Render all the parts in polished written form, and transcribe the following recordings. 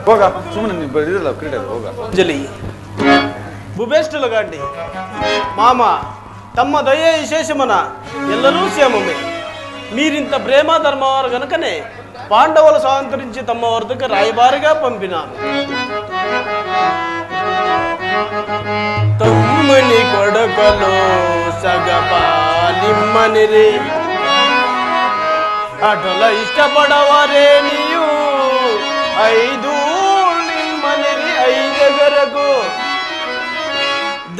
ಹೋಗ ಸುಮ್ಮನೆ ಇದಲ್ಲ ಕ್ರೀಡೆ ಹೋಗ. ಅಂಜಲಿ భూభేష్ఠులుగాండి మామ తమ్మ దయ విశేషమున ఎల్లరూ క్షేమమే. మీరింత ప్రేమ ధర్మవారు గనుకనే పాండవులు స్వాతంత్రించి తమ వద్దకు రాయబారిగా పంపినాను. తమ్ముని కొడుకలు సగపాలిమ్మనిరి అటుల ఇష్టపడవరే నీయు ఐదు నిమ్మనిరి ఐదగరకు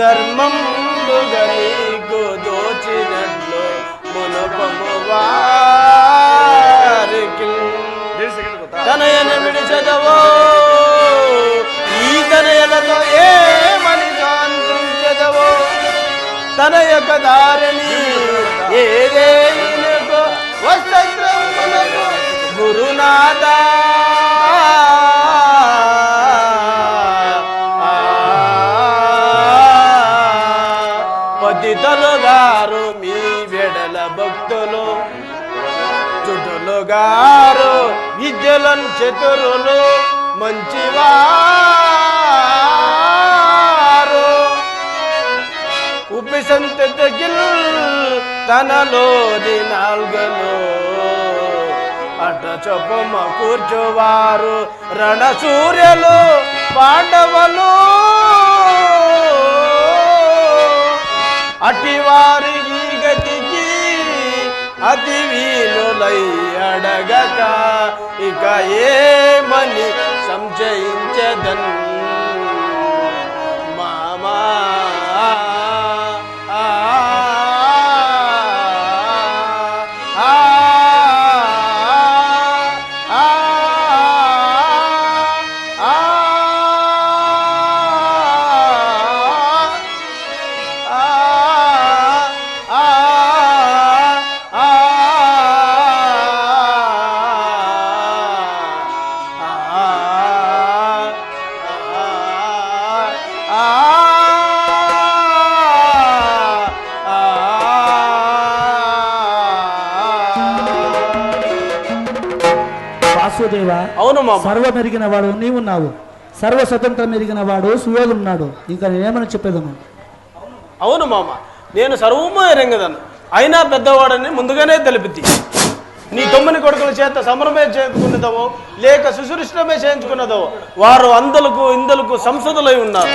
ధర్మం నీకు దోచినట్లు మునపము వారికి తనయన విడిచదవో ఈ తనయలతో ఏమని శాంతించదవో తన యొక్క దారిని ఏదేనకు వస్త్రమునకు గురునాథ పతితలుగారు మీ వెడల భక్తులు చుటులుగారు విద్యలను చతురులు మంచివారు ఉపసంతగిల్ తనలోని నాల్గలు అట చొప్పమ కూర్చోవారు రణ సూర్యులు పాండవులు అటివారి ఈ గతికి అతి వీలులై అడగక ఇక ఏమని సంశయించదన్ మామా. అవును మా సర్వ మెరిగిన వాడు నీవున్నావు, సర్వ స్వతంత్రం మెరిగిన వాడు సుయోధున్నాడు. ఇంకా నేనేమని చెప్పేదను? అవును మామ, నేను సర్వము ఎరంగదను, అయినా పెద్దవాడని ముందుగానే తెలిపితి. నీ తొమ్మిది కొడుకుల చేత సమరమే చేసుకున్నదవో లేక శుశ్రూషమే చేయించుకున్నదవో వారు అందలకు ఇందలకు సంసదులై ఉన్నారు.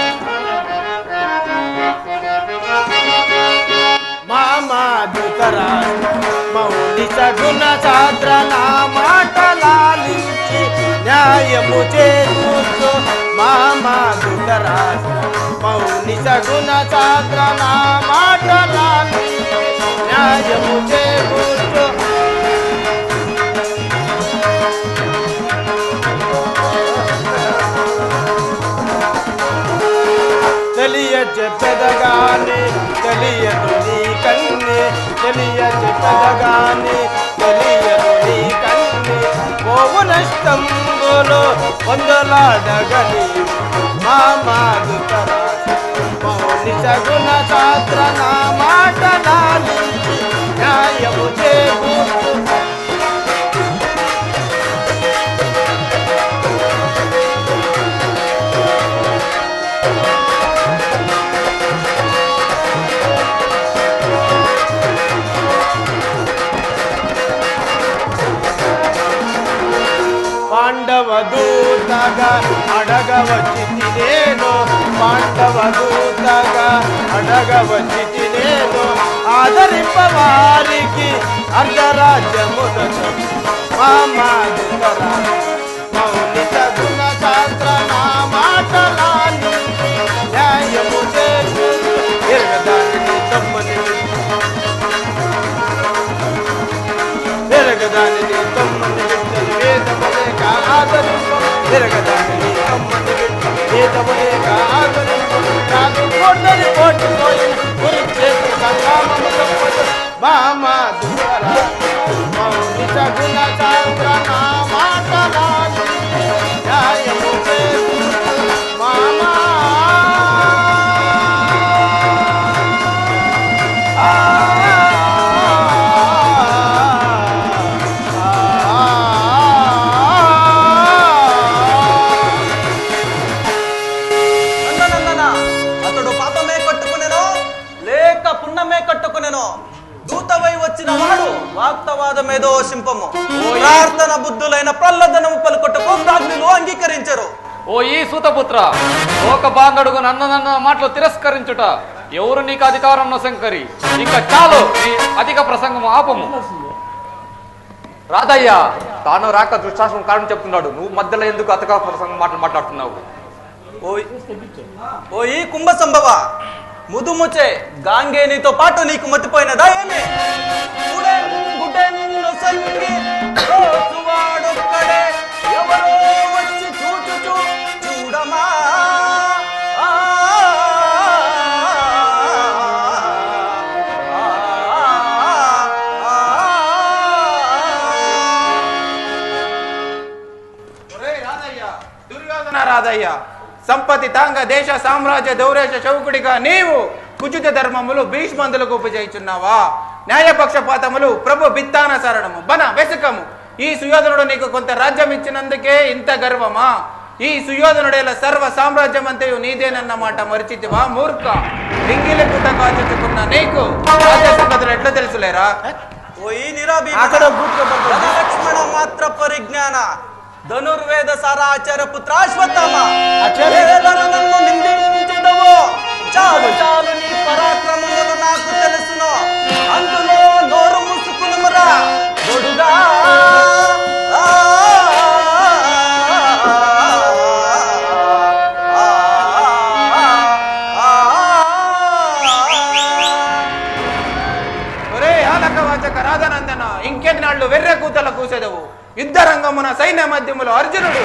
మౌని సగుణ చాద్ర నా మాటలాలించి న్యాయము చేకూర్చు మామా దుతరాజ. మౌని సగుణ చాద్ర నా మాటలాలించి న్యాయము చేకూర్చు. తెలియ చెప్పెదగాని తెలియదు నీ కన్నే, తెలియ చెప్పెదగాని తెలియదు నీ కన్నే. పోవు నష్టంబులు పొందలాడగని మామాదు తరాజ. మౌని సగుణ శాస్త్ర నా మాటలాలించి న్యాయము చేకూర్చు. పాండవదూతగా అడగవచ్చి నేను, పాండవదూతగా అడగవచ్చి నేను. ఆదరింపవారికి అర్ధరాజ్యములను మామాదుతరా. మౌని సగుణ శాస్త్ర నా మాటలాని న్యాయము చేసు. ఎరగదాని తమ్మని ఎరగదాని తమ్మని వేదములే కాదరింపు. ఎరగదాని తమ్మని వేదములే కాదరింపు. నాకు కోటని కోటిపోయిన కురుక్షేత్ర సంగ్రామము తప్పదు మామాదుతరా. మౌని సగుణ శాస్త్ర నా మాటలాని న్యాయము చేసు మామా. బుద్ధులైన ప్రహ్లాదనము పలుకొట్టకు ప్రాజ్ఞులు అంగీకరించరు. ఓ ఈ సూతపుత్ర, లోక బాంధుడుగు నన్న మాటలు తిరస్కరించుట ఎవరు నీకు అధికారం శంకరి? ఇంకా చాలు నీ అధిక ప్రసంగం ఆపము. రాధయ్య తాను రాక దుశ్శాసనం కారణం చెప్తున్నాడు, నువ్వు మధ్యలో ఎందుకు అధిక ప్రసంగం మాట్లాడుతున్నావు? ఓ ఈ కుంభ సంభవ, ముదుముచే గాంగేనితో పాటు నీకు మతిపోయినదా ఏమి? ఎవరో వచ్చి చూచుచు చూడమా రాధయ్య, సంపత్తి తాంగ దేశ సామ్రాజ్య దౌరేశ చౌకుడిగా నీవు కుచిత ధర్మములు భీష్మందులకు ఉపజయించున్నావా? న్యాయపక్షపాతములు ప్రభు బిత్తాన సరణము బన వెసుకము. ఈ సుయోధనుడు నీకు కొంత రాజ్యం ఇచ్చినందుకే ఇంత గర్వమా? ఈ సుయోధనుడేల సర్వ సామ్రాజ్యం అంతయు నీదేనన్నమాట మరిచితివా మూర్ఖ? లింగిలి పుట్ట కాచుకున్న నీకు రాజ్య సంగతులు ఎట్లా తెలుసులేరా? ఓ ఈ లక్ష్మణ మాత్ర పరిజ్ఞాన ధనుర్వేద సారాచార్య పుత్రాశ్వత్థామ, నన్ను నిందించదవో చాలు చాలు, నీ పరాక్రమములు నాకు తెలుసును, అందులో నోరు ముసుకునుమరా దొడుగా. రాధానందన, ఇంకెన్ని నాళ్ళు వెర్ర కూతల కూసేదవు? యుద్ధ రంగమున సైన్య మధ్యములో అర్జునుడు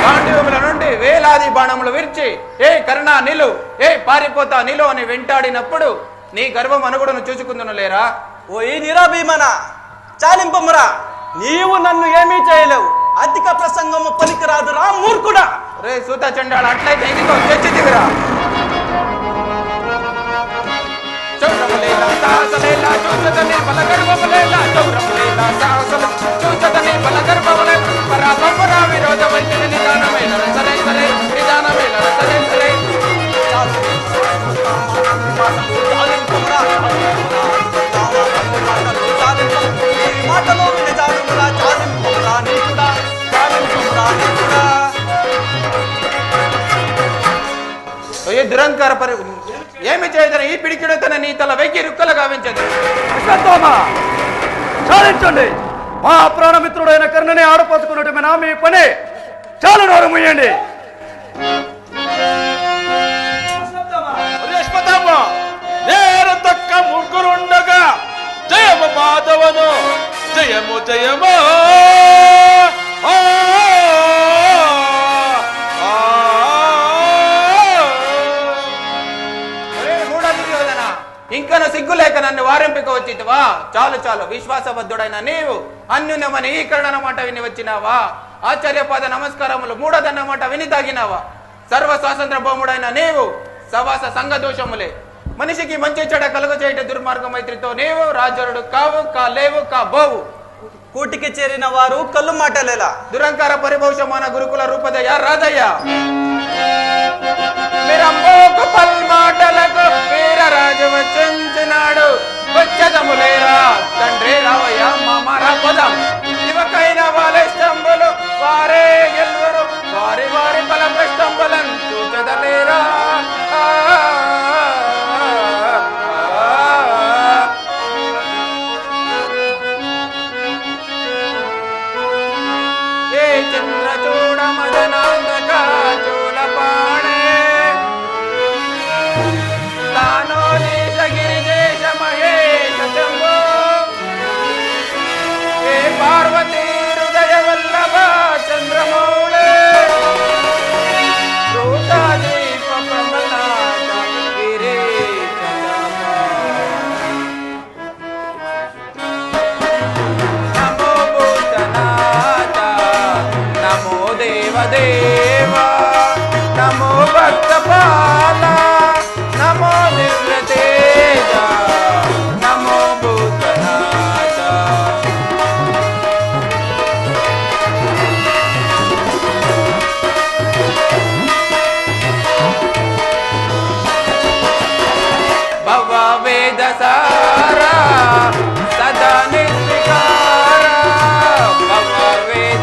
గాంధీవుల నుండి వేలాది బాణములు విరిచి ఏ కర్ణా నిలు, ఏ పారిపోతా నిలు అని వెంటాడినప్పుడు నీ గర్వం అనుగుడను చూసుకుందును లేరా? ఓ ఈ నిరాభీమన చాలింపమురా, నీవు నన్ను ఏమీ చేయలేవు, అధిక ప్రసంగము పలికిరాదురా మూర్ఖుడా. రే సూత చండాల, అట్లయితే ఇదిగో తెచ్చిదివిరా. దురంకార ఏమి చేయదని ఈ పిడికిడు తన నీ తల వెక్కి రుక్కలు గావించదు. చాలించండి, మా ప్రాణమిత్రుడైన కర్ణని ఆడపోసుకున్నట్టుమేనా మీ పని? చాలు నోరు ముయ్యండి. నేను తక్క ముగ్గురుండగా జయము మాధవను, జయము జయము. ఇంకను సిగ్గు లేక నన్ను వారింపిక వచ్చితివా? చాలు చాలు, విశ్వాసబద్ధుడైన నీవు అన్యునమని ఈ కర్ణన మాట విని వచ్చినావా? ఆచార్యపాద నమస్కారములు మూడదన్నమాట విని తాగినావా? సర్వ స్వాతంత్ర భౌముడైన నీవు సవాస సంఘ దోషములే. మనిషికి మంచి చెడ కలుగ చేయట దుర్మార్గ మైత్రితో నీవు రాజరుడు కావు, కాలేవు, కాబోవు. కూటికి చేరిన వారు కళ్ళు మాటలేలా. దురంకార పరిభౌషమాన గురుకుల రూపదయ రాధయ్య, మీరంబోకు పల్మాటలకు వీరరాజు వచ్చినాడు. వచ్చదములేరా తండ్రి రావయ్య మామరా పదం. ఇవకైన వాళ్ళ స్తంభులు వారే గెలువరు, వారి వారి బల ప్రస్తంభులను చూచదలేరా. ఏ చంద్ర చూడ మదనాందక చూలపాడే తానో నీలగిరి దేశ మహేశ శంభో. ఏ పార్వతీ హృదయ వల్లభ చంద్రమౌళే రూతాదీప ప్రమలాత గిరీశ నమో భూతనాథ, నమో దేవదేవ, నమో భక్తపాల, నమో దివ్యతేజ, నమో భూతనాథ. భవ వేద సారా సదా నిర్వికార, భవ వేద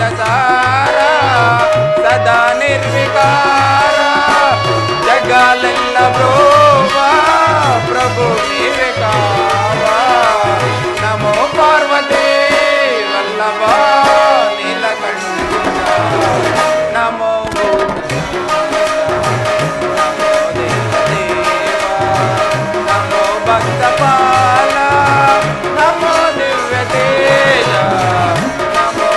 బ్రోవా ప్రభు నీవే కావా నమో పార్వతీ వల్లభ నీలకంఠ నమో నమో దేవదేవా నమో భక్తపాల నమో దివ్య తేజ నమో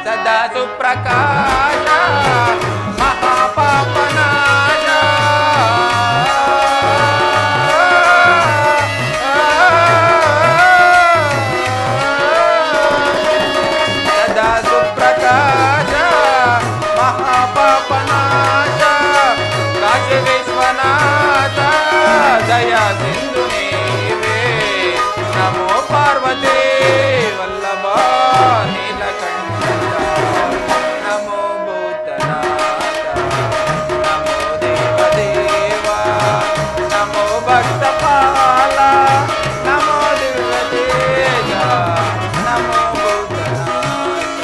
సదా సుప్రకాశ మహాపాపనాశ సదా సుప్రకాశ మహాపాపనాశ కాశీ విశ్వనాథ దయా సింధు నీవే నమో పార్వతీ వల్లభ నీలకంఠ నమో భూతనాథ నమో దేవదేవా నమో భక్తపాల నమో దివ్యతేజ నమో భూతనాథ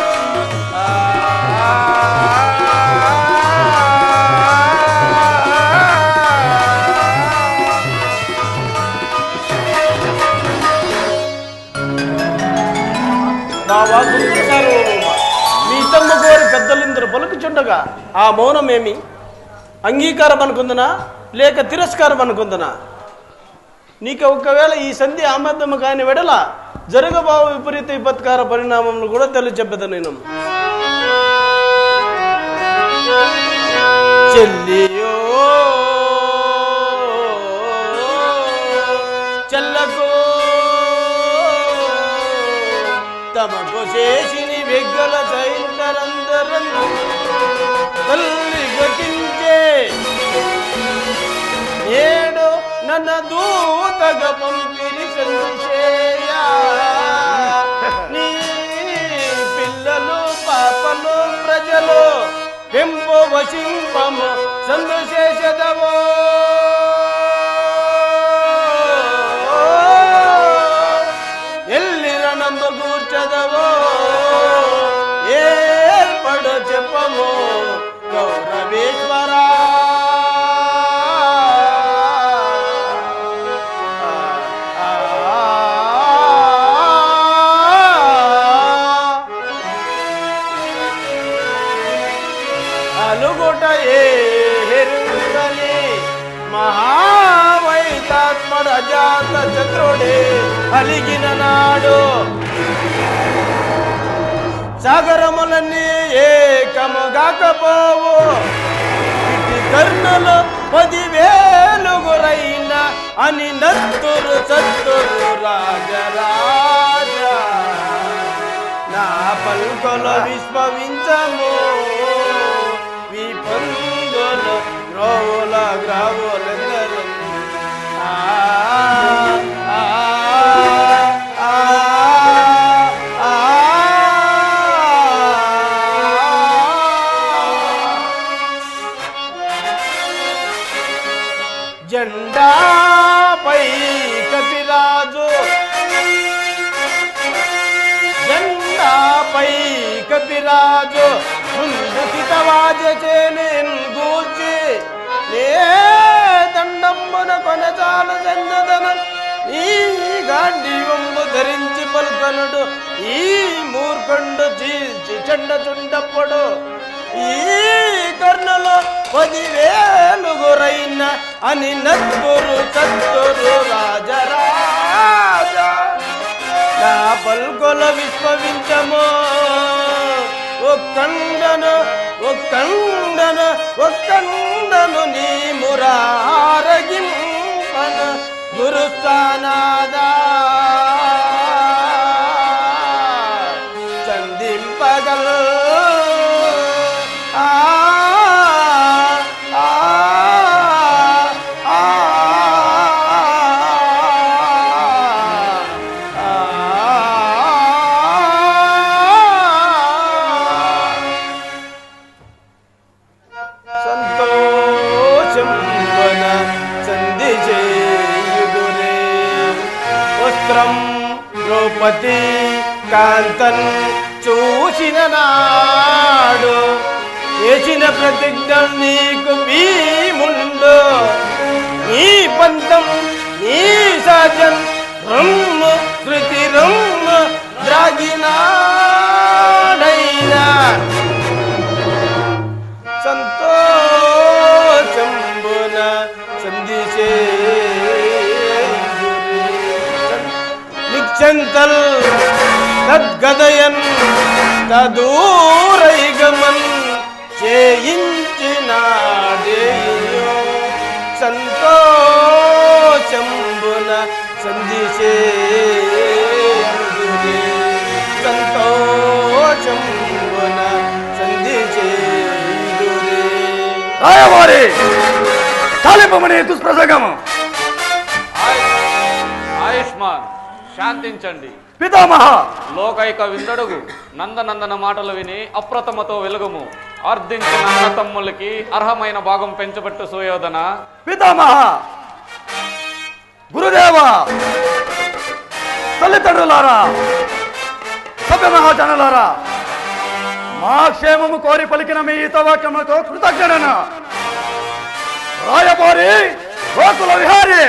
నా వాగ్గురు సార్వభౌమ, మీ తమ్మ కోరి పెద్దలిందరూ పలుకుచుండగా ఆ మౌనమేమి అంగీకారం అనుకుందనా లేక తిరస్కారం అనుకుందనా? నీకు ఒకవేళ ఈ సంధి ఆమద్దము కాని వెడల జరగబావు విపరీత విపత్కార పరిణామములు కూడా తెలియచెప్పదు నేను. చెల్లియో చెల్లకు తమకు చేసిని వెగ్గల చైంటరందరం తల్లి గతించే నేడు నన్న దూతగ పంపిణి సందేశేయ నీ పిల్లలు పాపలు ప్రజలు పెంపు వశింపము సందేశదవో కూర్చదవో ఏర్పడు చెప్పము గౌరవేశ్వరా అలుగుట ఏరుగని మహావైతాత్మడు అజాత చతురుడే అలిగిన నాడు సాగరములన్నీ ఏకముగాకపోవు ఇటు కర్ణులు 10,000 గురైన అని నత్తురు చత్తురు రాజరాజ నా పలుకలు విశ్వవించము విపందులు గ్రోవుల గ్రావులందరూ జెండాపై కపిరాజు జెండాపై కపిరాజు ముందు కితవాజేనేన్ గూర్చి నే దండంబున కొనచాల సన్నదన ఈ గాంధీవంబు ధరించి పలుకనుడు ఈ మూర్ఖండు చీల్చి చెండ చుండప్పుడు ఈ కర్ణలో 10,000 గురైన అని నత్తురు చత్తురు రాజరాజ నా పల్కొల విశ్వవించము ఒక్కండను నీ మురారగింపన గురుస్థానాదా చందింపగల్ ద్రౌపది కాంతన్ చూసిన నాడు చేసిన ప్రతిజ్ఞ నీకు భీముండు నీ పంతం నీ సహజం రమ్మ శృతి రమ్మ ద్రాగినాడైనా సంతోషంబున సందిశే నిక్షంతల్ తద్గదయన్ తదూరైగమన్ చేయించినాడేయో సంతోషంబున సందిశే సంతోషంబున సందిశే రాయవారి చాలింపమని దుష్ప్రసంగము. ఆయుష్మాన్, శాంతించండి. పితామహ, లోకైక విందడుగు నందనందన మాటలు విని అప్రతమతో వెలుగుము. అర్థించిన అన్న తమ్ములకి అర్హమైన భాగం పెంచబట్టు సుయోధన. పితామహ, గురుదేవ, తల్లిదండ్రులారా, సభ్య మహాజనులారా, మా క్షేమము కోరి పలికిన మీ హితవాక్యములతో కృతజ్ఞుడను. రాయబారి గోకుల విహారి,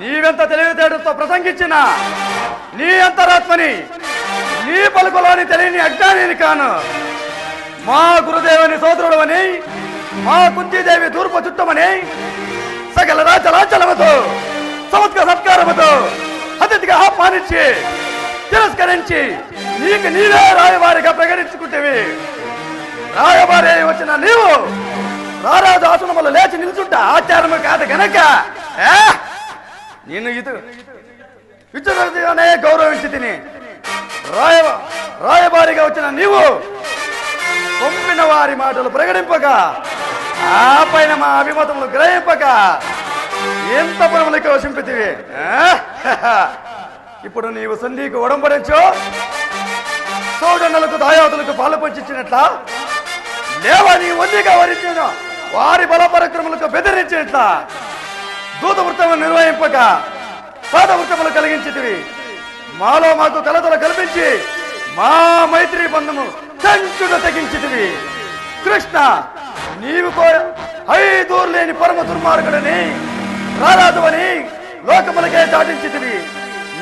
నీవెంత తెలివితేటతో ప్రసంగించిన నీ అంతరాత్మని, నీ పలుకులోని తెలియని అజ్ఞానిని కాను. మా గురుదేవుని సోదరుడవని, మా కుంతీదేవి తూర్పు చుట్టమని సకల రాజలాచలముతో సముద్ర సత్కారముతో అతిథిగా ఆహ్వానించి తిరస్కరించి నీకు నీవే రాయవారిగా ప్రకటించుకుంటేవి. రాయవారి వచ్చిన నీవు రారాజు ఆసనములు లేచి నిల్చుంటా ఆచారము కాదు గనక నేను ఇచ్చుగానే గౌరవించి తిని రాయబారిగా వచ్చిన నీవు పంపిన వారి మాటలు ప్రకటింపక ఆ పైన మా అభిమతములు గ్రహింపక ఎంత పనులకు వసింపితివి. ఇప్పుడు నీవు సంధికి ఒడంబడించు సోదరులకు దాయాదులకు పాలు పంచినట్ల లేవా నీ వందిగా వరించిన వారి బల పరక్రమలకు బెదిరించినట్ల దూత వృత్తములు నిర్వహింపక పాద వృత్తములు కలిగించితివి. మాలో మాకు కలతలు కల్పించి మా మైత్రి బంధము చంచుడు తెగించితివి. కృష్ణ, నీవు ఐదూరు లేని పరమ దుర్మార్గుడని రారాదు అని లోకములకే చాటించితివి.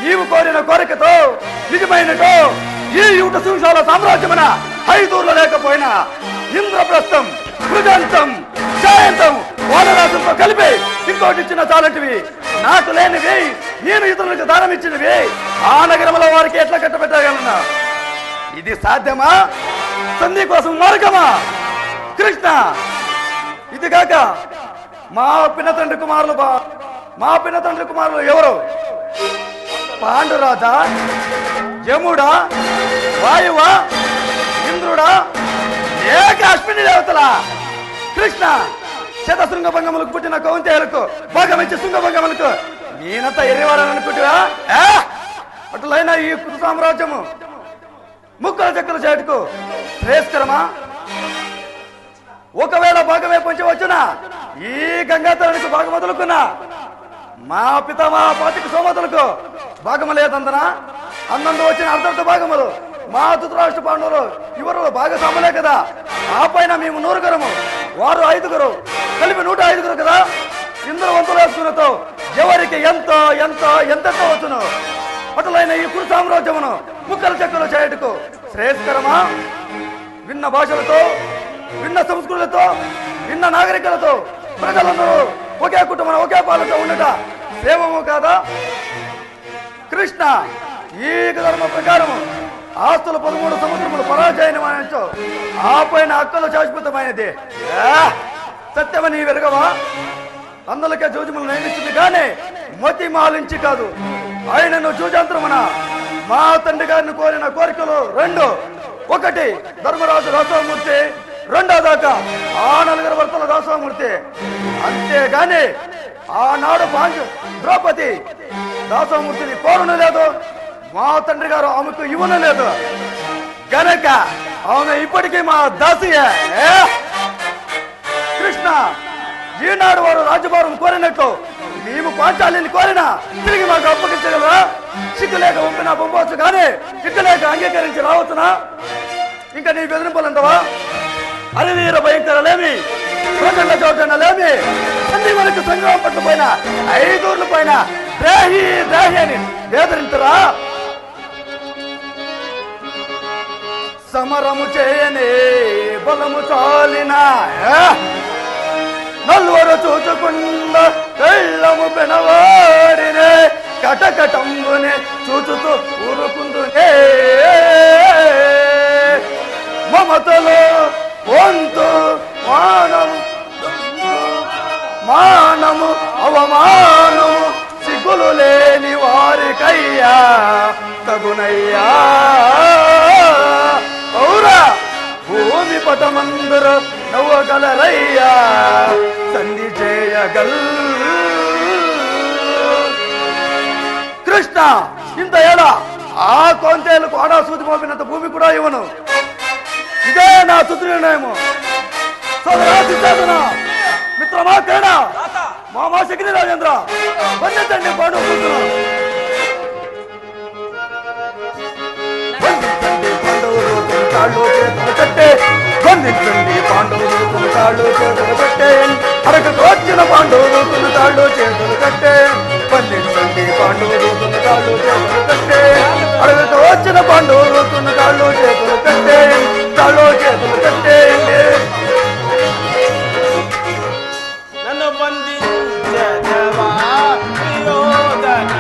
నీవు కోరిన కోరికతో నిజమైనటో ఈ యూట శివశాల సామ్రాజ్యమున ఐదూర్లు లేకపోయినా ఇంద్రప్రస్థం, మృగంతం, జయంతం వానరాజులతో కలిపి ఇంకోటి ఇచ్చిన చాలంటివి. నాకు లేనివి నేను ఇతరులకు దానం ఇచ్చినవి ఆ నగరంలో వారికి ఎట్లా కట్టబెట్టగలనా? ఇది సాధ్యమా? సంధి కోసం మార్గమా? కృష్ణ, ఇది కాక మా పినతండ్రి కుమారులు ఎవరు? పాండురాజా, యముడా, వాయువా, ఇంద్రుడా, లేక అశ్విని దేవతలా? కృష్ణ, శతశృంగభంగములకు పుట్టిన కౌంతేయులకు భాగమిచ్చి శృంగభంగములకు నేనంతా ఎర్రివాడని అనుకుంటువా? అటులైనా ఈ కృత సామ్రాజ్యము ముక్కల చెక్కలు చేటుకు శ్రేయస్కరమా? ఒకవేళ భాగమే పంచవచ్చునా ఈ గంగాధరునికి భాగం వదులుకున్నా మా పితామహ పాతికి సోమతులకు భాగము లేదందనా? అందంలో వచ్చిన అర్ధ భాగములు మా ధృతరాష్ట్ర పాండవులు ఇవరు భాగస్వాములే కదా. ఆ పైన మేము 100 వారు 5 కలిపి 105 కదా. ఇందరు వంతులు వేసుకున్నతో ఎవరికి ఎంత ఎంత ఎంతెంత వచ్చును? అటులైన ఈ కురు సామ్రాజ్యమును ముక్కలు చెక్కలు చేయుటకు శ్రేయస్కరమా? విన్న భాషలతో, విన్న సంస్కృతులతో, విన్న నాగరికలతో ప్రజలందరూ ఒకే కుటుంబం ఒకే పాలతో ఉండట సేవము కాదా? కృష్ణ, ఈ ధర్మ ప్రకారము ఆస్తులు 13 సముద్రములు పరాజయనమనొచ్చు. ఆ పైన హక్కులు శాశ్వతమైనది. సత్యమని వెరగవా? అందులకే జూజములు నయనిస్తుంది కానీ మతి మాలించి కాదు. ఆయనను జూజంత్రమున మా తండ్రి గారిని కోరిన కోరికలు 2. 1 ధర్మరాజు దాసోమూర్తి, 2వ దాకా ఆ 4 భర్తల దాసోమూర్తి. అంతేగాని ఆనాడు ద్రౌపది దాసోమూర్తిని కోరను లేదు, మా తండ్రి గారు ఆమెకు ఇవ్వను లేదు గనక ఆమె ఇప్పటికీ మా దాసియే. కృష్ణ, ఈనాడు వారు రాజ్యభారం కోరినట్లు మేము పాంచాలిని కోరినా తిరిగి మాకు అప్పగించగలరా? సిగ్గులేక పంపినా పంపవచ్చు కానీ సిగ్గులేక అంగీకరించి రావచ్చునా? ఇంకా నీ బెదిరింపులంటవా? అరివీర భయంకరలేమి, ప్రచండ చోటనలేమి, అన్ని వరకు సంగ్రహం పట్టుపోయిన 5 ఊర్ల పైన ద్రాహి ద్రాహి అని బెదిరించరా? సమరము చేయనే బలము చాలిన నల్వరు చూచుకుండా కళ్ళము పెనవాడినే కటకటంబునే చూచుతూ ఊరుకుందునే మమతలో వంతు మానము అవమానము సిగ్గులు లేని వారికయ్యా తగునయ్యా. ఔరా భూమి పటమందురు నవ్వగలరయ్యా సంధి చేయగల్. కృష్ణ ఇంత ఏడా ఆ కొంతేలకు ఆడా సూది మోపినంత భూమి కూడా ఇవ్వను. ఇదే నా తుది నిర్ణయము. సోదరా సిద్ధార్థన, మిత్రమా కరుణ, మామా శక్తి రాజేంద్ర వందించండి పాండవ కూతురు. కాళ్ళు చేతులు కట్టే వందించండి పాండవులు కాళ్ళు చేతులు కట్టే అరకకు వచ్చిన పాండవులు కాళ్ళు చేతులు కట్టే వందించండి పాండవులు కాళ్ళు చేతులు కట్టే అరకకు వచ్చిన పాండవులు కాళ్ళు చేతులు కట్టే కాళ్ళు చేతులు కట్టేయండి. నన్ను బంధించదవా ప్రియోదన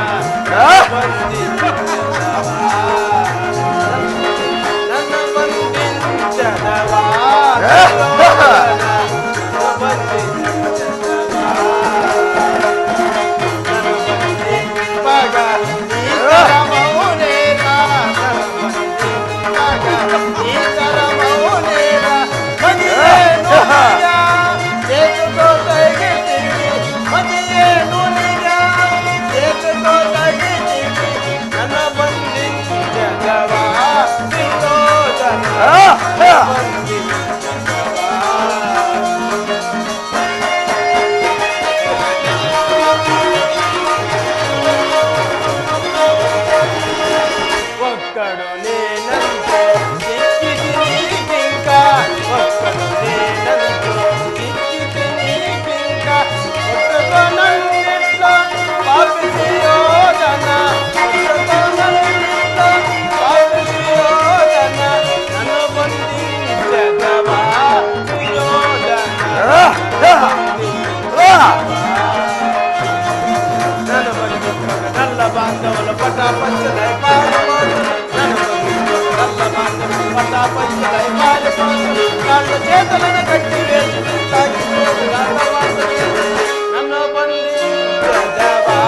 ఒక్కడు నేనంటే చిక్కిది నీకింకా, ఒక్కడు నేనంటే చిక్కిది నీకింకా, ఒక్కడు నన్నిట్లో పాపిసి యోధన, ఒక్కడు నన్నిట్లో పాపిసి యోధన, నన్ను బంధించదవా యోధన, నన్ను బంధించక నల్ల బాంధవుల పటాపంచలై కాళ్ళ చేతులను కట్టి వేసి నన్ను బంధించదవా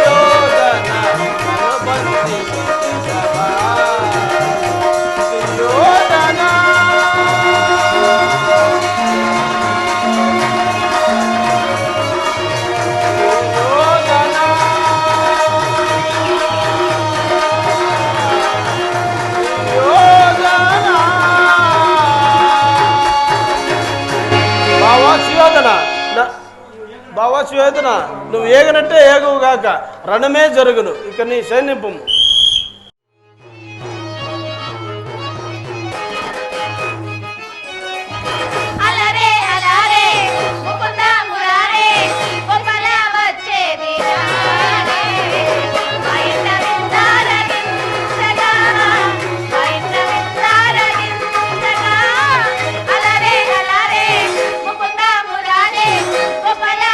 యోధన, నన్ను బంధించదవా యోధన. బావా సుయోధన, నువ్వు ఏగనట్టే ఏగవు గాక, రణమే జరుగును. ఇక నీ సైన్యపము. Bye.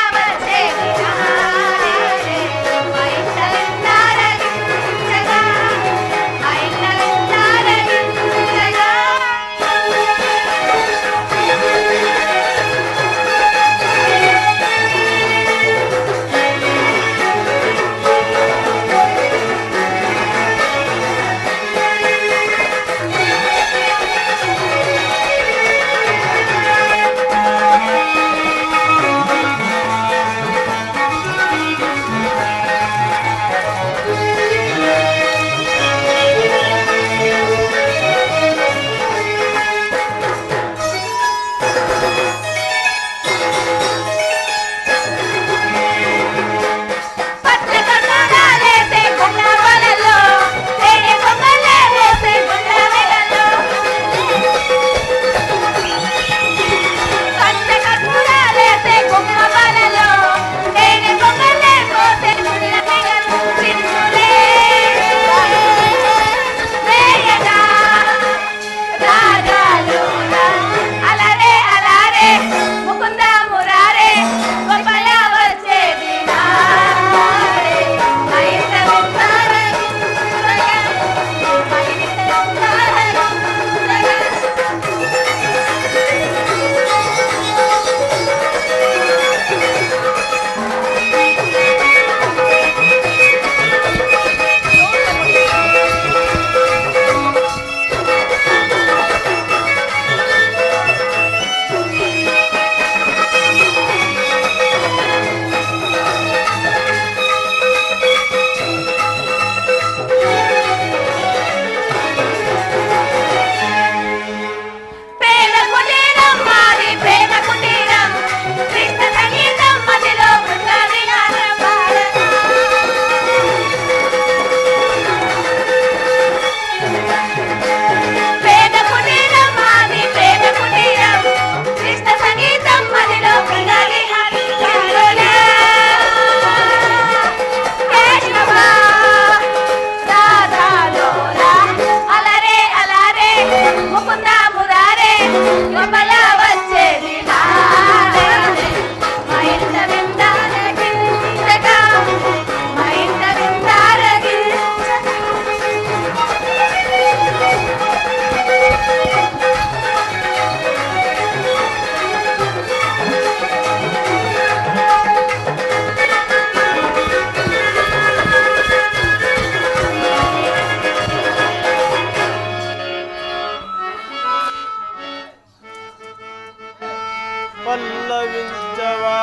పల్లవించవా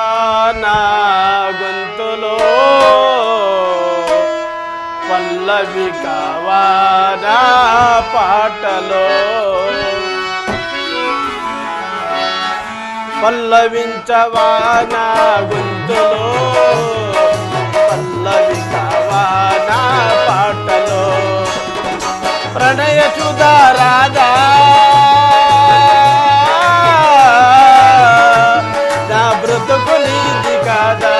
నా గొంతులో పల్లవి కావా నా పాటలో పల్లవించవా నా గొంతులో పల్లవి కావా నా పాటలో ప్రణయ సుధా రాధా నా బ్రతుకు నీది కాదా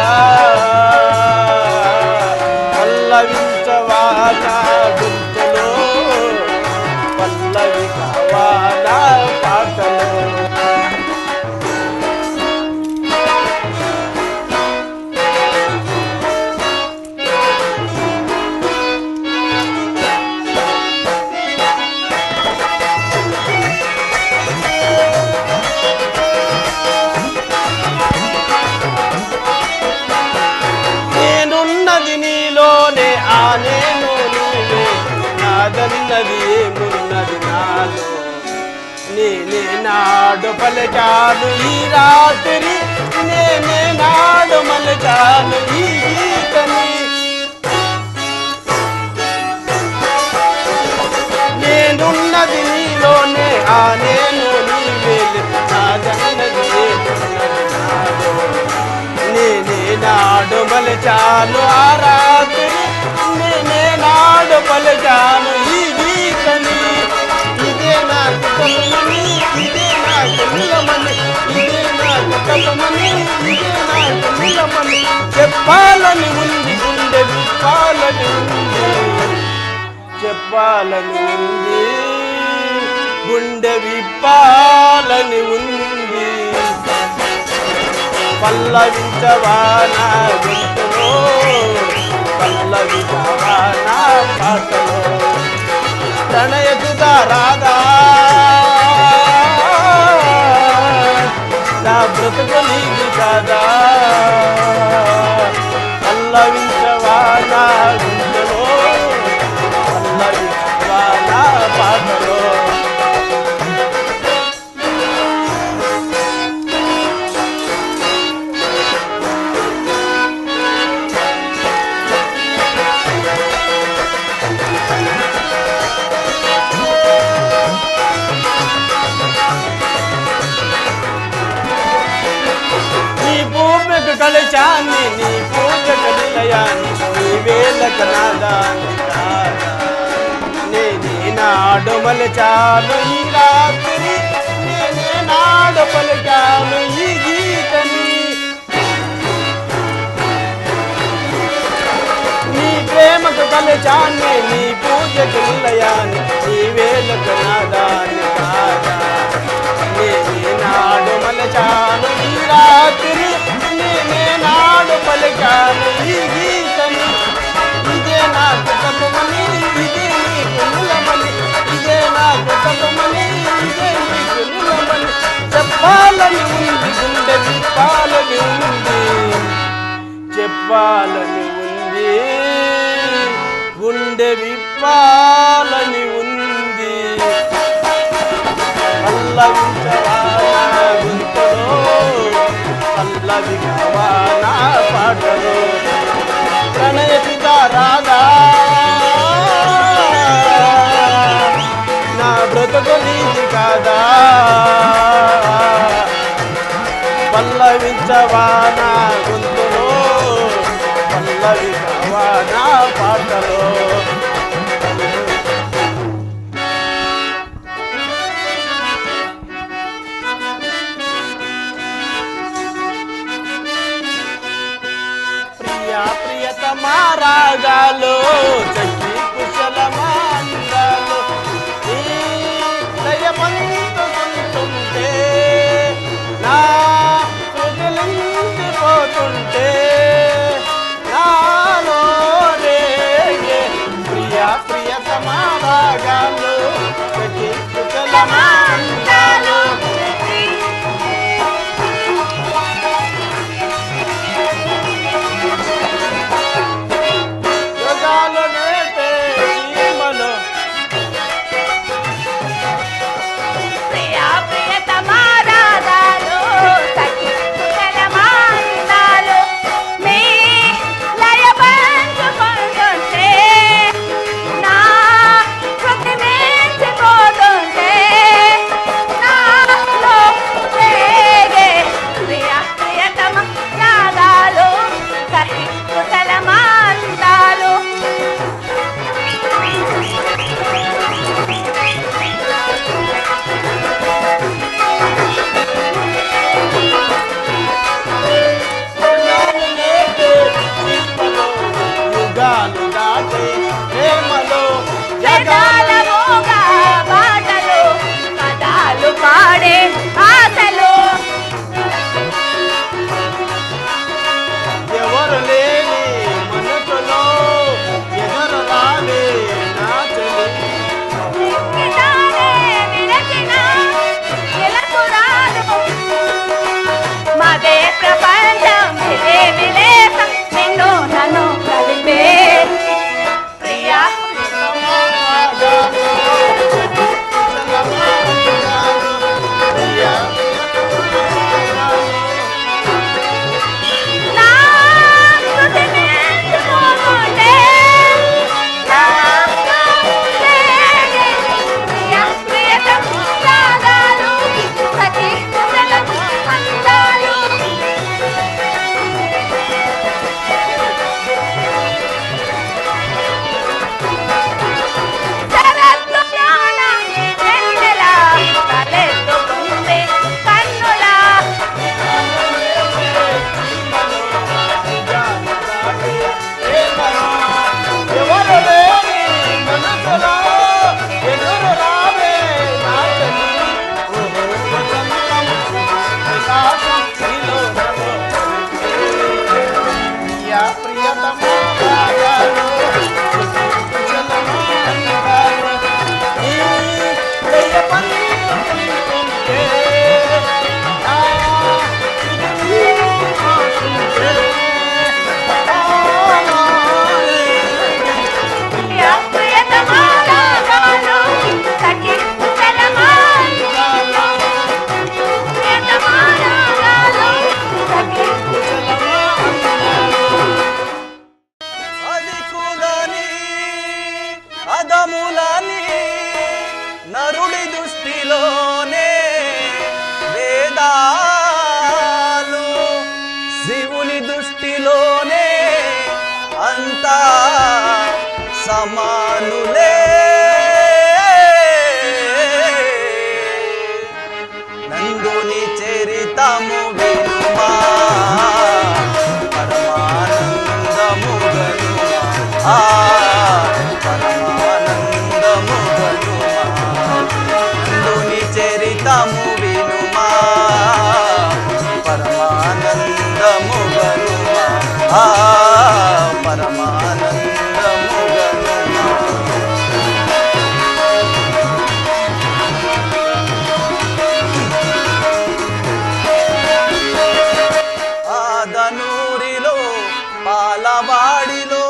పల్లవించవా నా గొంతులో పల్లవి కావా నా పాటలో నేను నీవే నాదన్నది ఏమున్నది నాలో నేనే నాడు పలికాను ఈ రాత్రి నేనే నాడు మలికాను ఈ గీతని నేనున్నది నీలోనే నేను నీవే నాదన్నది ఏమున్నది నాలో నేనే నాడు మలిచాను ఆ రాత్రి నేనే నాడు పలికాను ఈ గీతని ఇదే నాకు తపమని ఇదే నాకు నిలమని ఇదే నాకు తపమని ఇదే నాకు నిలమని చెప్పాలని ఉంది గుండె విప్పాలని ఉంది చెప్పాలని ఉంది గుండె విప్పాలని ఉంది పల్లవించవా నా గొంతులో పల్లవించవా నా పాటలో ప్రణయ సుధా రాధా నా బ్రతుకు నీది కాదా పల్లవించవా నా గొంతులో పల్లవించవా నా పాటలో కలిచాన్ని నీ పూజకు నిలయాన్ని నీ వేలకు నాదాన్ని కాదా నేనే నాడు మలిచాను ఈ రాత్రి నేనే నాడు పలికాను ఈ గీతని నీ ప్రేమకు కలిచాన్ని నీ పూజకు నిలయాన్ని నీ వేలకు నాదాన్ని కాదా నేనే నాడు మలిచాను ఈ రాత్రి నేనే నాడు పలికాను ఈ గీతని ఇదే నాకు తపమని ఇదే నీకు నిలమని ఇదే నాకు తపమని ఇదే నీకు నిలమని చెప్పాలని ఉంది గుండె విప్పాలని ఉంది చెప్పాలని ఉంది గుండె విప్పాలని ఉంది పల్లవించవా నా గొంతులో పల్లవి కావా నా పాటలో ప్రణయ సుధా రాధా నా బ్రతుకు నీది కాదా పల్లవించవా నా గొంతులో పల్లవి కావా నా పాటలో ప్రియతమా రాగాలు చక్కి కుశలమాంగాలు నీ దయమందుకుంటుంటే నా ప్రజలించిపోతుంటే నాలో రేగే చరితము వినుమా పరమానందము గనుమా పరమానందము గనుమా నందుని చరితము వినుమా పరమానందము గనుమా పరమానందము గనుమా ఆదనూరిలో పాలవాడిలో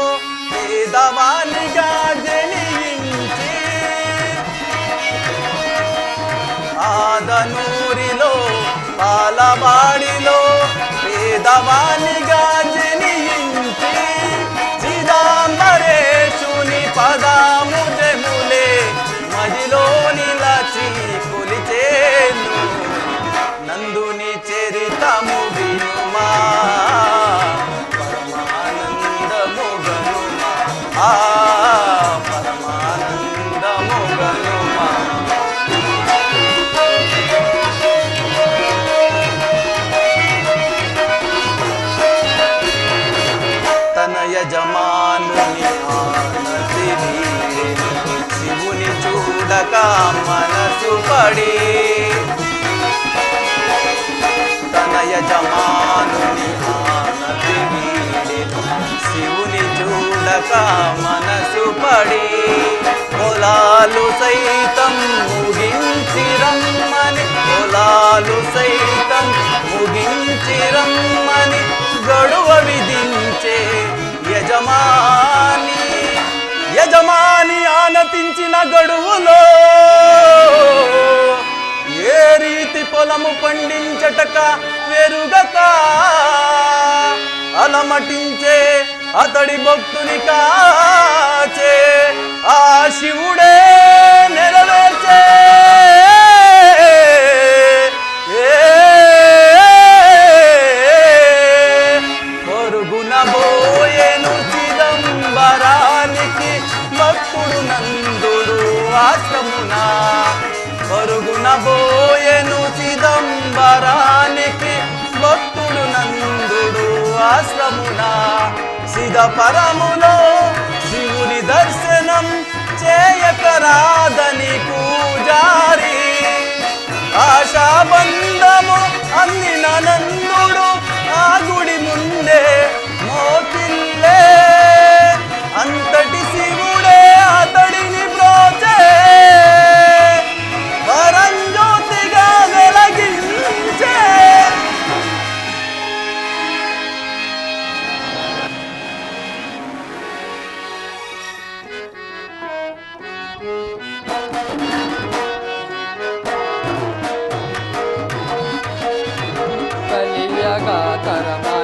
పేదవానిగా జనించి ఆదనూరిలో పాలవాడిలో పేదవానిగా జనించి చిదంబరేశుని పదము జములే మదిలో నిలచి కొలిచేను నందుని చరితము వినుమా పరమానందము గనుమా పరమానందము గనుమా తన యజమానుని ఆనతి వీడెను శివుని చూడక మనసు పడి తన యజమానుని ఆనతి వీడెను శివుని చూడక మనసు పడి పొలాలు సైతం ముగించి రమ్మని పొలాలు సైతం ముగించి రమ్మని గడువ విధించే యజమాని ఆనతించిన గడువులో ఏ రీతి పొలము పండించటక వెరుగక అలమటించే అతడి భక్తుని కాచే ఆ శివుడే నెరవేర్చే పొరుగున బోయేను చిదంబరానికి భక్తుడు నందుడు ఆశ్రమున పొరుగున బోయేను చిదంబరానికి భక్తుడు నందుడు ఆశ్రమున సిద్ధపరములో శివుని దర్శనం చేయకరాదని పూజారి ఆశాబంధము అందిన నందుడు ఆ గుడి ముందే మోకిల్లే అంతటి శివుడే అతడిని బ్రోచే పరంజ్యోతిగా వెలగించే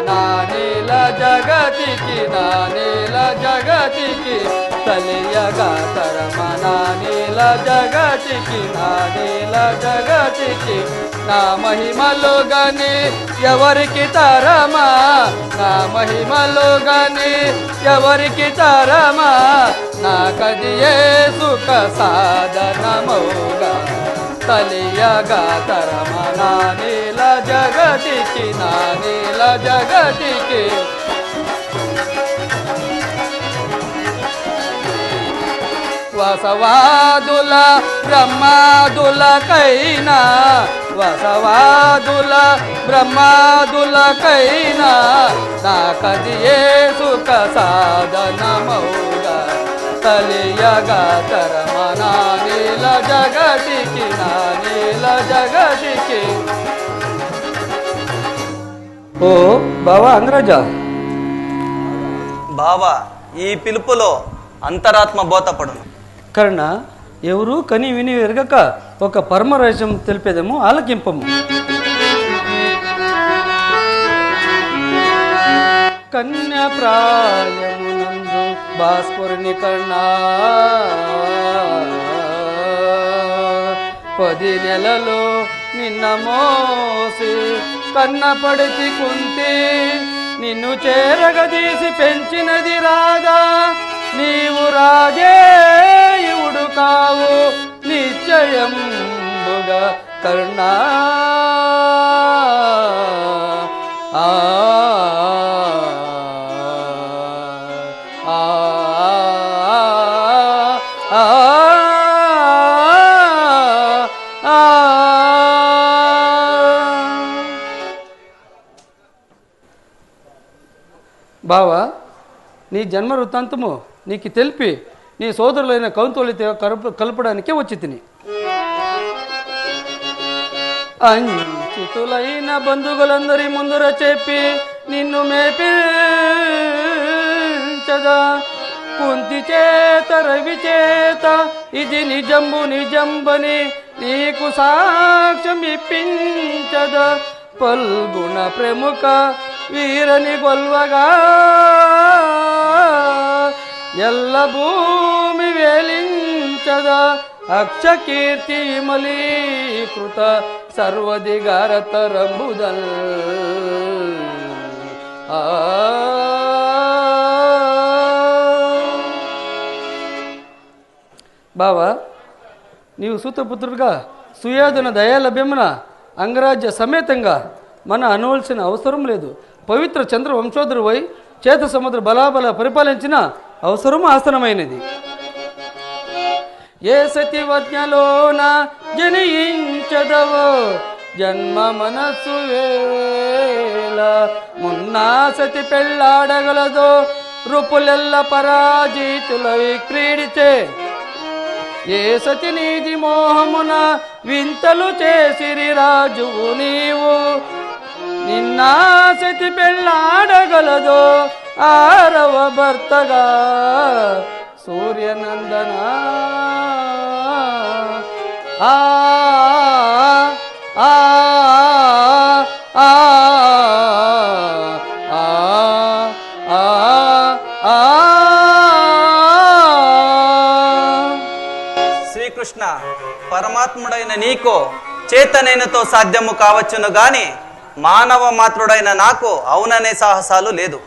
నానేల జగతికి నానేల జగతికి కలియగా తరమనానేల జగతికి నానేల జగతికి నా మహిమలు గని ఎవరికి తరమా నా మహిమలు గని ఎవరికి తరమా నాకదియే సుఖ సాధనమౌగా కలియగా తరమనా నీల జగతికి నా నీల జగతికి వసవాదుల బ్రహ్మాదులకైనా వసవాదుల బ్రహ్మాదులకైనా నాకదియే సుఖ సాధనమౌగా కలియగా తరమనా నీల జగతికి నా నీల జగతికి. ఓ బావా అంగ్రజ బావా ఈ పిలుపులో అంతరాత్మ బోధపడును. కర్ణ ఎవరు కని విని ఎరగక ఒక పరమ రహస్యం తెలిపేదేమో ఆలకింపము. కన్య ప్రాయమునందు భాస్కరుని కర్ణ 10 నెలలు నిన్న మోసి కన్న పడితి కుంతి నిన్ను చేరగదీసి పెంచినది రాగా నీవు రాజేయుడు కావు నిశ్చయంబుగా కరుణా ఆ ఆ ఆ బావా, నీ జన్మ వృత్తాంతము నీకు తెలిపి నీ సోదరులైన కౌంతోలితో కలపడానికే వచ్చి తిని. అంచితులైన బంధువులందరి ముందర చెప్పి నిన్ను మేపించదా, కుంతి చేత రవి చేత ఇది నిజంబని నీకు సాక్ష్యం ఇప్పించదా, పల్గుణ ప్రముఖ వీరని గొల్వగా ఎల్ల భూమి వేలించదా, అక్షకీర్తి మలీకృత సర్వదిగారతరంబుదల్ బావా, నీవు సూతపుత్రుడిగా సుయోధన దయాలభ్యమున అంగరాజ్య సమేతంగా మన అనవలసిన అవసరం లేదు. పవిత్ర చంద్ర వంశోధరువై చేత సముద్ర బలాబల పరిపాలించిన అవసరం ఆసనమైనది. ఏ సతి వజ్ఞలోన జనించదవో జన్మ మనస్సు వేళ, మున్నా సతి పెళ్ళాడగలదో రూపులెల్ల పరాజితులై క్రీడితే, ఏ సతి నీది మోహమున వింతలు చేసిరి రాజువు నీవు, నిన్నా సతి పెళ్ళాడగలదో ఆరవ భర్తగా సూర్యనందన ఆ ఆ ఆ శ్రీకృష్ణ, పరమాత్ముడైన నీకో చేతనైనతో సాధ్యము కావచ్చును గాని మానవ మాత్రుడైన నాకు అవుననే సాహసాలు లేదు.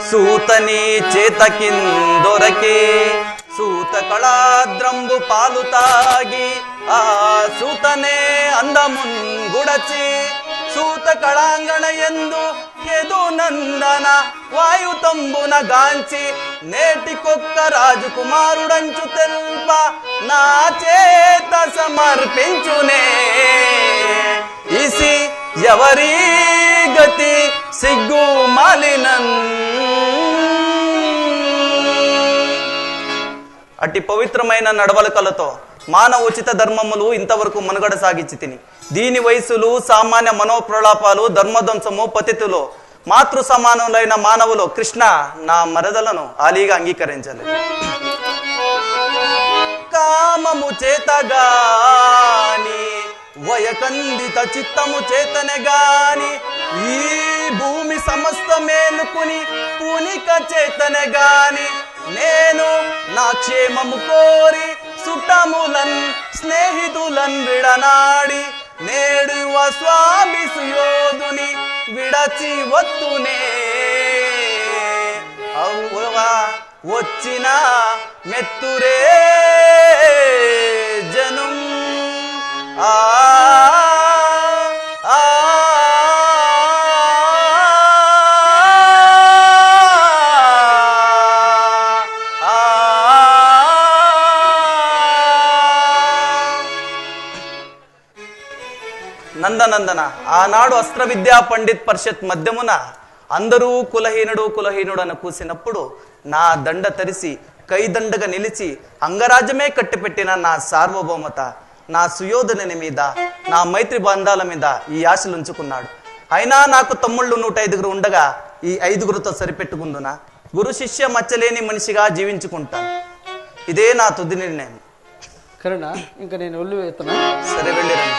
సూతని చేతకిందొరకే సూత కళాద్రంబు పాలు తాగి ఆ సూతనే అందమున్ గుడచి సూత కళాంగణ ఎందు ఎదు నందన వాయుతంబున గాంచి నేటికొక్క రాజకుమారుడంచు తెల్ప నా చేత సమర్పించునే, ఇసి ఎవరి గతి సిగ్గు మాలినన్. అట్టి పవిత్రమైన నడవలకలతో మానవ ఉచిత ధర్మములు ఇంతవరకు మనుగడ సాగించి తిని, దీని వయసులు సామాన్య మనోప్రలాపాలు ధర్మధ్వంసము పతితులు మాతృ సమానులైన మానవులు కృష్ణ నా మరదలను ఆలీగా అంగీకరించలేదు. కామము చేతగాని వయకందిత చిత్తము చేతనే గాని ఈ భూమి సమస్త మేలుకుని పూనిక చేతనే గాని నేను నా క్షేమము కోరి సుటములన్ స్నేహితులన్ విడనాడి నేడు స్వామి సుయోధుని విడచి వత్తునే, అవువా వచ్చిన మెత్తురే జనం ఆ నందనందన, ఆనాడు అస్త్ర విద్యా పండిత్ పరిషత్ మధ్యమున అందరూ కులహీనుడు అని కూసినప్పుడు నా దండ తరిసి కైదండగా నిలిచి అంగరాజ్యమే కట్టిపెట్టిన నా సార్వభౌమత నా సుయోధనుని మీద నా మైత్రి బంధాల మీద ఈ ఆశలు ఉంచుకున్నాడు. అయినా నాకు తమ్ముళ్ళు 105 ఉండగా ఈ 5గురితో సరిపెట్టుకుందునా గురు శిష్య మచ్చలేని మనిషిగా జీవించుకుంటాను. ఇదే నా తుది నిర్ణయం. కరుణ, ఇంకా నేను ఒళ్ళు వేస్తున్నా. సరే వెళ్ళిరండి.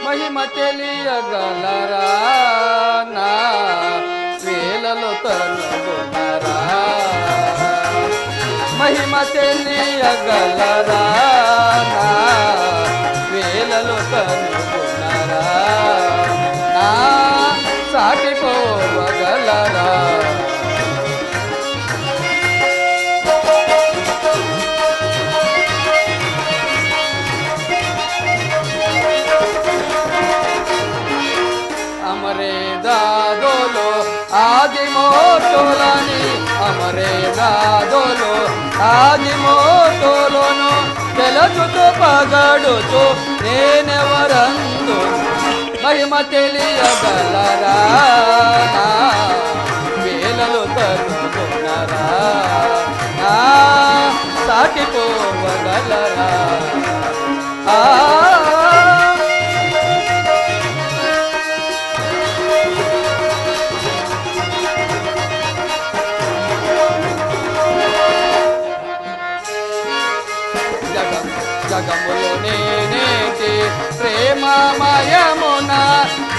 మహిమ తెలియగలరా నా వేలలో తనుగునరా, మహిమ తెలియగలరా నా వేలలో తనుగునరా, నా సాటి పోవగలరా. తోలని అమరే గాదోలు ఆదిమోతోలోను తెలుచుతూ పగడుచు నేనెవరందు మహిమ తెలియగలరా వేలలు తరుణరా సాటిపోవగలరా జగములో నేనేటి ప్రేమమయమున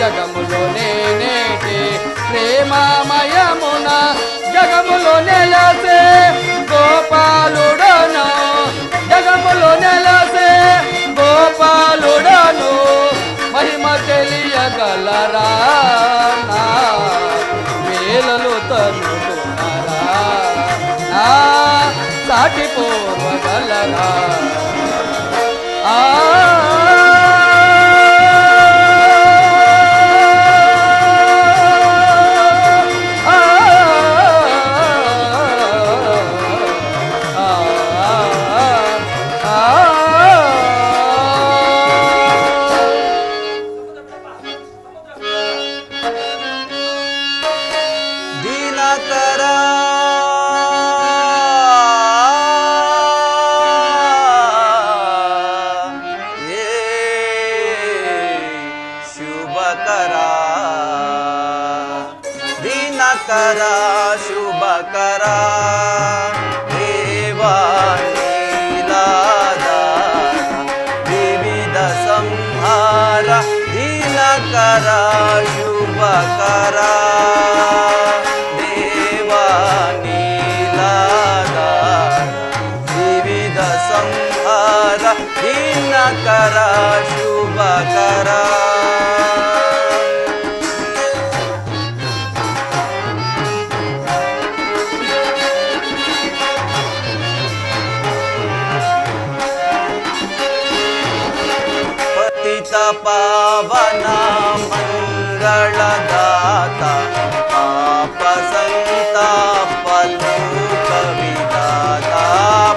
జగములో నేనేటి ప్రేమమయమున జగములో నెలసే గోపాలుడను జగములో నెలసే గోపాలుడను మహిమ తెలియగలరా నా వేలలు తనుకున్నారా నా సాటిపోవగలరా దీనకరా దీనకరా శుభకరా దేవా నీలాధార వివిధ సంహార దీనకరా శుభకరా దేవా నీలాధార వివిధ సంహార దీనకరా శుభకరా పావన మంగళదాత పాప సంతాప లోక విదాత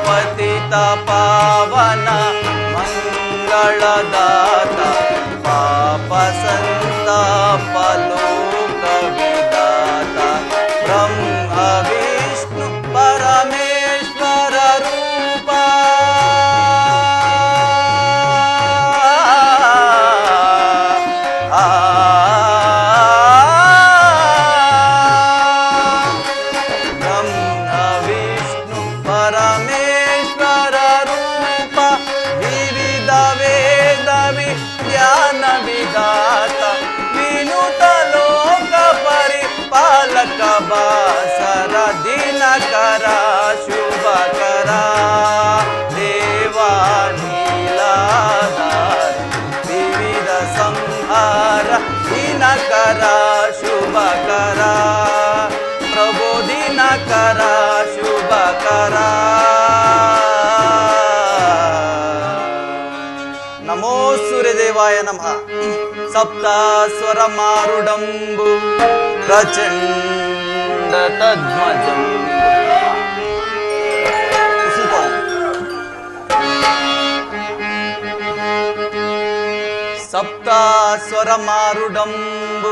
పతిత పావన మంగళదాత పాప సంతాప లోక విదాత బ్రహ్మ విష్ణు పరమేశ్వర రూప బాసర దినకరా శుభకరా దేవా నీలాధార వివిధ సంహార దినకరా శుభకరా ప్రభు దినకరా శుభకరా నమో సూర్యదేవాయ నమః సప్తాస్వరమారుడంబు ప్రచండ తద్మజం సప్తాస్వరమారుడంబు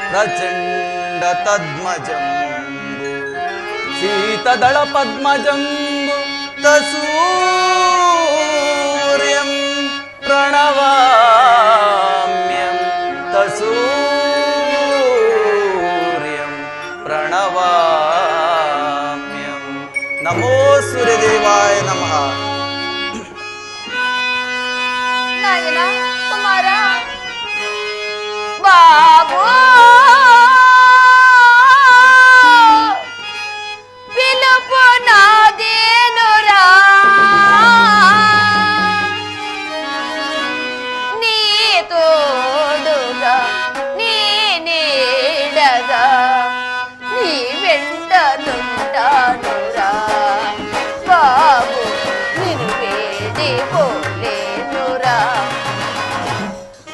ప్రచండ తద్మజంబు శీతదళ పద్మజంబు తసూర్యం ప్రణవామ్యం తసూర్యం ప్రణవామ్యం నమో సూర్యదేవాయ నమః నాయనా కుమారా బాబు పిలుపు నాదేనురా నీ తోడుగా నీ నీడగా నీ వెంట నుంటానురా బాబు నిన్ను వేడి పోలేనురా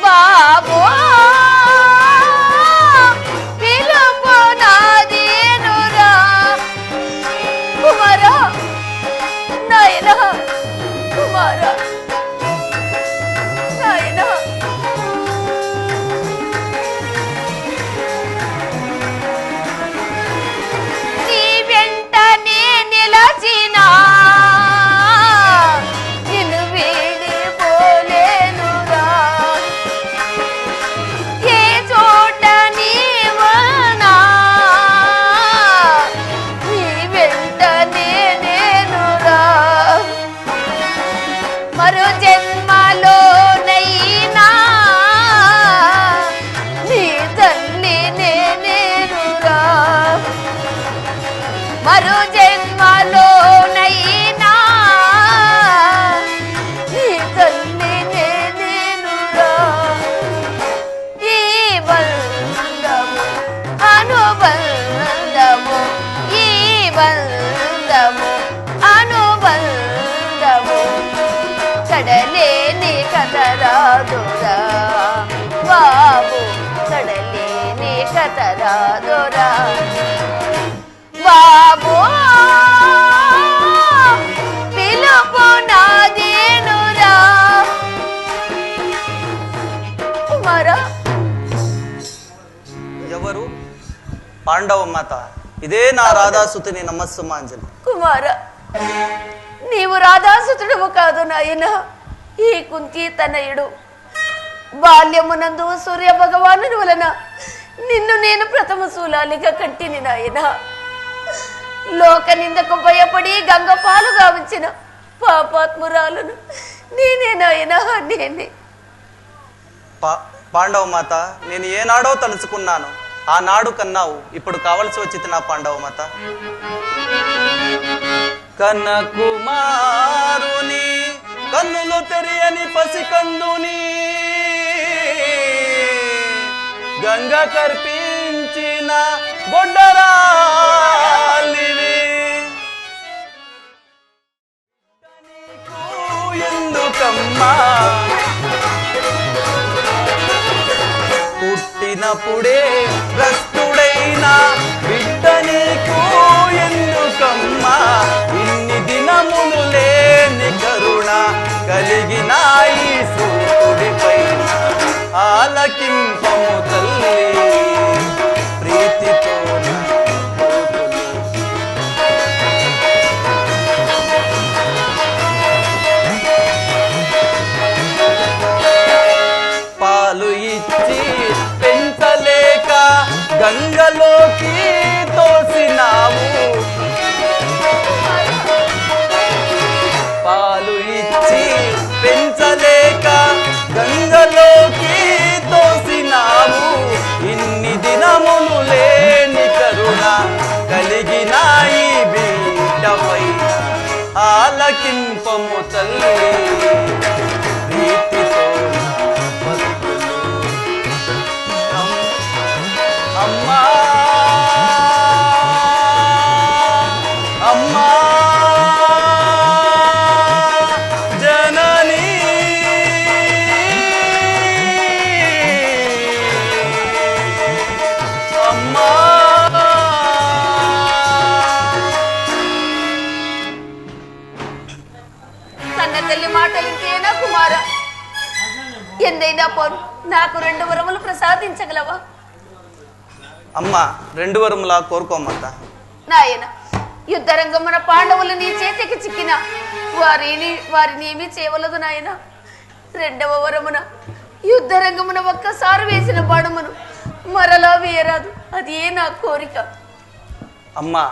బాబు బాబో పిలుపు నాదేనురా కుమారా. ఎవరు? పాండవ మాత, ఇదే నా రాధాసుతిని నమస్సుమాంజలి. కుమారా, నీవు రాధాసుతుడవు కాదు నాయన, ఈ కుంతి తనయుడు. బాల్యమునందు సూర్య భగవాను వలన నిన్ను నేను ప్రథమ శూలాలిగా కంటిని నాయన. లోక నిందకు భయపడి గంగ పాలుగా ఉంచిన పాపాత్మురాలను నేనే నాయన, నేనే. పాండవ మాత, నేను ఏనాడో తలుచుకున్నాను, ఆనాడు కన్నావు, ఇప్పుడు కావలసి వచ్చింది నా పాండవ మాత. కనకుమారుని కన్నులు తెరియని పసికందుని గంగ కర్పించిన గొడ్డరాలివి ఎందుకమ్మా పుట్టినప్పుడే భ్రష్టుడైన బిడ్డ నీకు ఎందుకమ్మా ఇన్ని దినములు లేని కరుణ కలిగిన ఈ సూర్యుడిపైన ఆలకింపము తల్లి ప్రీతితో పాలు ఇచ్చి పెంచలేక గంగలోకి తోసినావు, పాలు ఇచ్చి పెంచలేక గంగలోకి తోసినావు ఇన్ని దినములు లేని కరుణ కలిగిన ఈ బిడ్డపైన ఆలకింపము తల్లి ప్రీతితో అమ్మా అమ్మా జననీ అమ్మా. కన్న తల్లి మాటలు ఇంకేనా కుమారా? ఎందైనా పోను, నాకు 2 వరములు ప్రసాదించగలవా? అమ్మా, 2 వరములా కోరుకోమంట. నాయన, యుద్ధరంగమున పాండవులు నీ చేతికి చిక్కిన వారిని ఏమీ చేయవలదు నాయన. 2వ వరమున యుద్ధరంగమున ఒక్కసారి వేసిన బాణమును మరలా వేయరాదు, అది ఏ నా కోరిక. అమ్మా,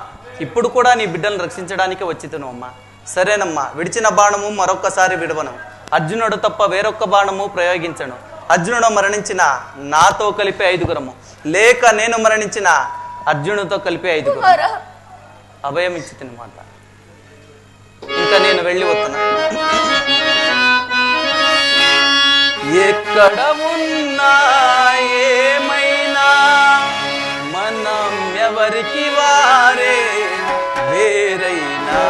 ఇప్పుడు కూడా నీ బిడ్డను రక్షించడానికి వచ్చితును అమ్మా. సరేనమ్మా, విడిచిన బాణము మరొక్కసారి విడవను. అర్జునుడు తప్ప వేరొక్క బాణము ప్రయోగించను. అర్జునుడు మరణించిన నాతో కలిపి 5గురము, లేక నేను మరణించిన అర్జునుడితో కలిపి 5గురు అభయం ఇచ్చి మాట. ఇంకా నేను వెళ్ళి వస్తున్నా. ఎక్కడ ఉన్నా ఏమైనా మనం ఎవరికి వారే వేరైనా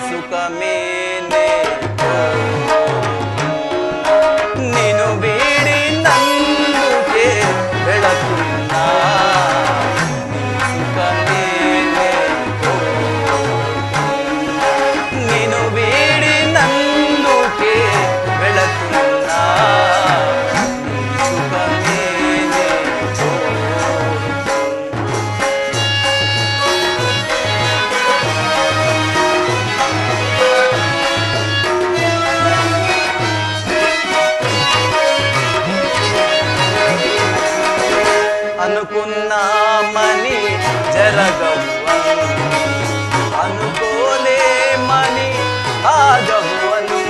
సుఖమేనే నేను వీడి నందుకే వెళుతున్నా సుఖమేనే నేను వీడి నందుకే వెళుతున్నా సుఖమేనే. అనుకున్నామని జరగవ్వని అనుకోలేమని ఆగవ్వని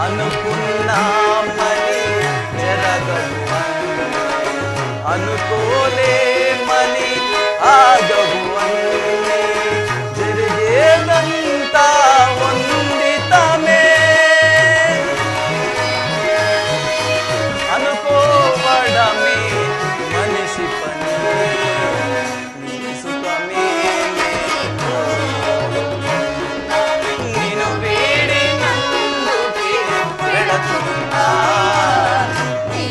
అనుకున్నామని జరగవ్వని అనుకోలేమని ఆగవ్వని జరిగేదంతా వందితమే అనుకోవడమే మనిషి పని నీ సుఖమే నేను వేడి నందుకే వెళుతున్నా నీ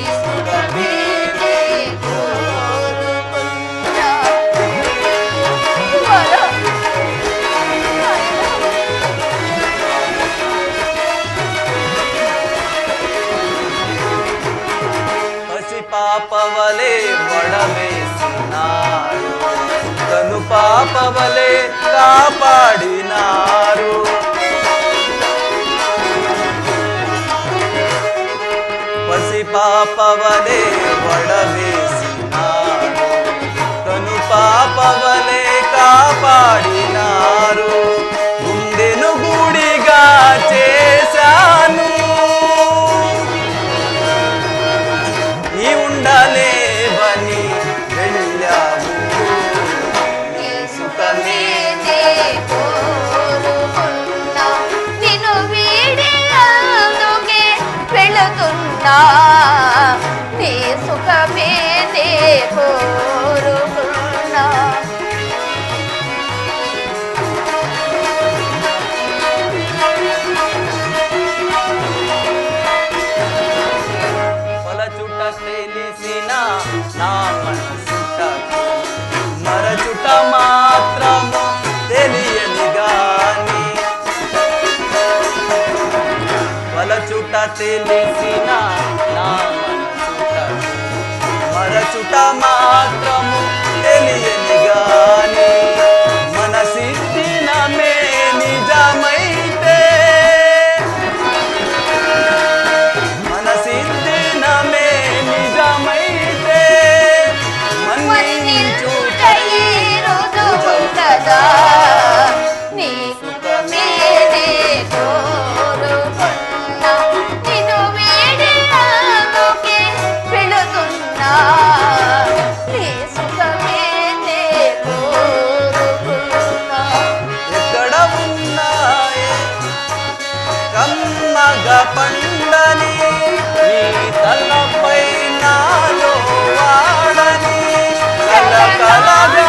కాపాడినారు. పసిపాపవలే వడవేసినారు, కను పాపవలే కాపాడినారు. గుండెను గుడిగా చేశాను, నీ ఉండలేవని వెళ్ళావు. నీ సుఖమే నే కోరుకున్నా, నిన్ను వీడి అందుకే వెళుతున్నా. నీ సుఖమే నే కోరుకున్నా. పలచుట తెలిసిన నా మనసుటకు మరచుట మాత్రము తెలియని గాని, పలచుట తెలిసిన నా మనసుటకు మరచుట మాత్రము తెలియని గాని, మనసిద్దినమే నిజమైతే, మనసిద్దినమే నిజమైతే మన్నించుట ఈ రోజు ఉండదా. నీ సుఖమే నే కోరుకున్నా, నిన్ను వీడి అందుకే వెళుతున్నా. నీ సుఖమే నే కోరుకున్నా. ఎక్కడ ఉన్నాయే కమ్మగ పండని నీ తలపై నాలో వాడని కలకలగా